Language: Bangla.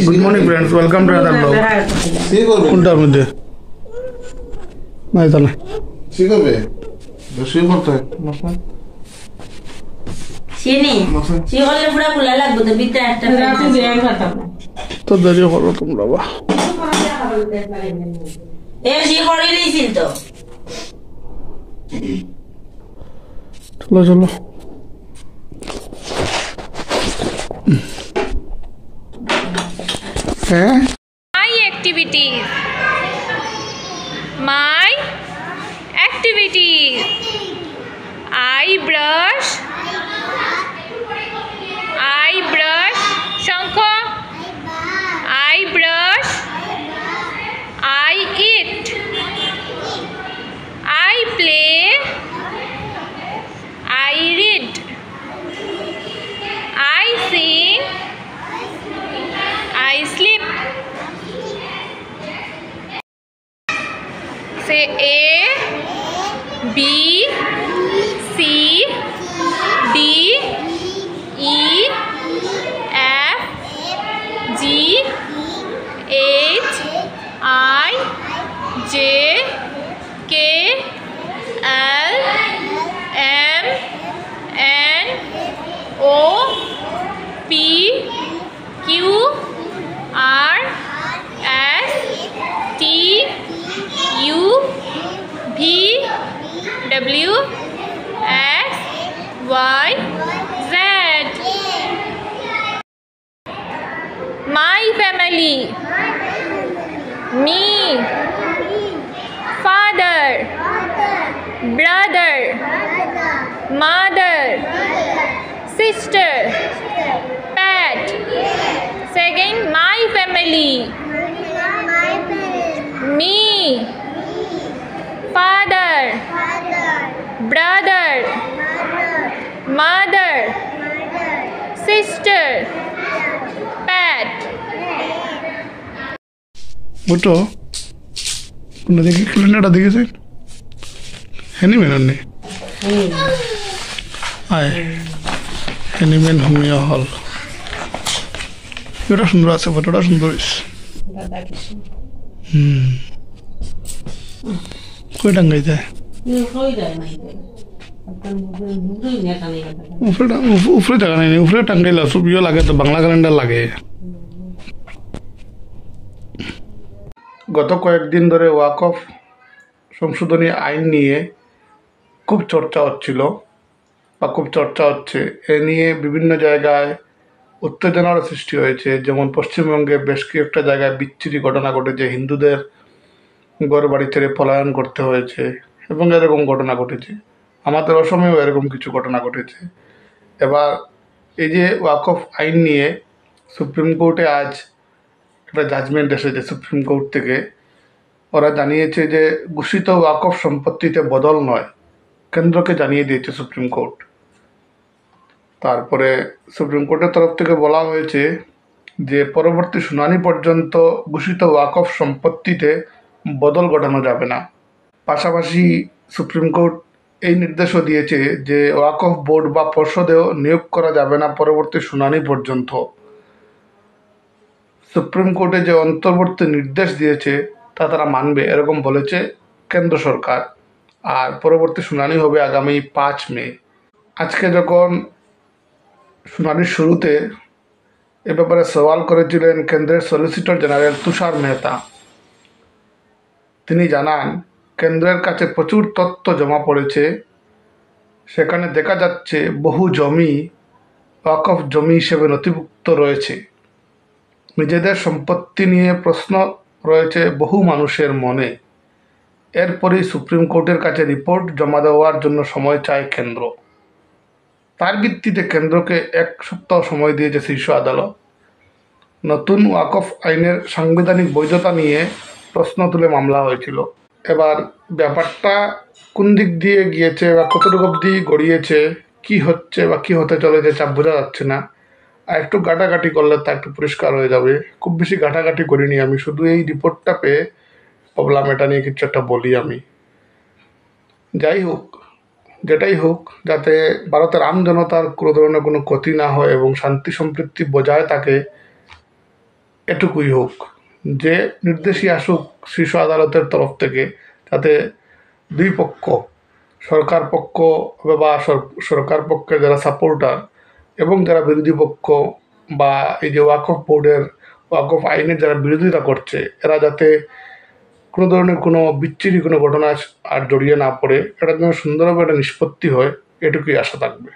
Good morning, friends. Welcome to another vlog. ঠিক করবে কোনটার মধ্যে নাই তাহলে ঠিক হবে বেশি করতে হয় চিনি চিহলে পুরা কুলা লাগবে তো বিটা একটা রাতে দেন খাতাম তো দেরি হলো তোমরা বা এ জি করে দিয়েছিল তো চলো চলো হ্যাঁ My activities. I brush. Shankha. I brush. I eat. I play. I read. I sing. I sleep. Say A, B, C, D, E, F, G, H, I, J, K, L, M, N, O, P, Q, R, S, T, U, V, W, X, Y, Z. My family. Me. Father. Brother. Mother. Sister. Pet. Second, my family. Me. Father, brother, mother, sister, pet. বুটো কোন দেখি ক্যালেন্ডারটা দেখেছেন হ্যানিম্যান অন্য আয় হ্যানিম্যান হোমিও হল এটা সুন্দর আছে ফটোটা সুন্দর হয়েছে কই টাঙ্গাই যায় উপরে টাকা নেই উপরে টাঙ্গাইলা ছবিও লাগে তো বাংলা ক্যালেন্ডার লাগে গত কয়েকদিন ধরে ওয়াকফ সংশোধনী আইন নিয়ে খুব চর্চা হচ্ছিল বা খুব চর্চা হচ্ছে এ নিয়ে বিভিন্ন জায়গায় উত্তেজনার সৃষ্টি হয়েছে যেমন পশ্চিমবঙ্গে বেশ কয়েকটা জায়গায় বিচ্ছিরি ঘটনা ঘটেছে হিন্দুদের ঘর বাড়ি ছেড়ে পলায়ন করতে হয়েছে এবং এরকম ঘটনা ঘটেছে আমাদের অসমেও এরকম কিছু ঘটনা ঘটেছে এবার এই যে ওয়াকফ আইন নিয়ে সুপ্রিম কোর্টে আজ একটা জাজমেন্ট এসেছে সুপ্রিম কোর্ট থেকে ওরা জানিয়েছে যে ঘোষিত ওয়াকফ সম্পত্তিতে বদল নয় কেন্দ্রকে জানিয়ে দিয়েছে সুপ্রিম কোর্ট তারপরে সুপ্রিম কোর্টের তরফ থেকে বলা হয়েছে যে পরবর্তী শুনানি পর্যন্ত ঘোষিত ওয়াকফ সম্পত্তিতে বদল ঘটানো যাবে না পাশাপাশি সুপ্রিম কোর্ট এই নির্দেশও দিয়েছে যে ওয়াকফ বোর্ড বা পর্ষদেও নিয়োগ করা যাবে না পরবর্তী শুনানি পর্যন্ত সুপ্রিম কোর্টে যে অন্তর্বর্তী নির্দেশ দিয়েছে তা তারা মানবে এরকম বলেছে কেন্দ্র সরকার আর পরবর্তী শুনানি হবে আগামী 5 মে আজকে যখন শুনানির শুরুতে এ ব্যাপারে সওয়াল করেছিলেন কেন্দ্রের সলিসিটর জেনারেল তুষার মেহতা তিনি জানান কেন্দ্রের কাছে প্রচুর তথ্য জমা পড়েছে সেখানে দেখা যাচ্ছে বহু জমি ওয়াকফ জমি হিসেবে নথিভুক্ত রয়েছে নিজেদের সম্পত্তি নিয়ে প্রশ্ন রয়েছে বহু মানুষের মনে এরপরই সুপ্রিম কোর্টের কাছে রিপোর্ট জমা দেওয়ার জন্য সময় চায় কেন্দ্র তার ভিত্তিতে কেন্দ্রকে 1 সপ্তাহ সময় দিয়েছে শীর্ষ আদালত নতুন ওয়াকফ আইনের সাংবিধানিক বৈধতা নিয়ে প্রশ্ন তুলে মামলা হয়েছিল এবার ব্যাপারটা কোন দিক দিয়ে গিয়েছে বা কতটুকু অবধি গড়িয়েছে কি হচ্ছে বা কি হতে চলেছে তা বোঝা যাচ্ছে না আর একটু ঘাটাঘাটি করলে তা একটু পরিষ্কার হয়ে যাবে খুব বেশি ঘাটাঘাটি করিনি আমি শুধু এই রিপোর্টটা পেয়ে ভাবলাম এটা নিয়ে কিছু একটা বলি আমি যাই হোক যেটাই হোক যাতে ভারতের আম জনতার কোনো ধরনের কোনো ক্ষতি না হয় এবং শান্তি সম্প্রীতি বজায় থাকে এটুকুই হোক, যে নির্দেশই আসুক শীর্ষ আদালতের তরফ থেকে, যাতে দুই পক্ষ, সরকার পক্ষ বা সরকার পক্ষের যারা সাপোর্টার এবং যারা বিরোধী পক্ষ বা এই যে ওয়াকফ বোর্ডের, ওয়াকফ আইনের যারা বিরোধিতা করছে, এরা যাতে কোনো ধরনের কোনো বিচ্ছিরি কোনো ঘটনা আর জড়িয়ে না পড়ে, এটা যেন সুন্দরভাবে একটা নিষ্পত্তি হয়, এটুকুই আশা থাকবে।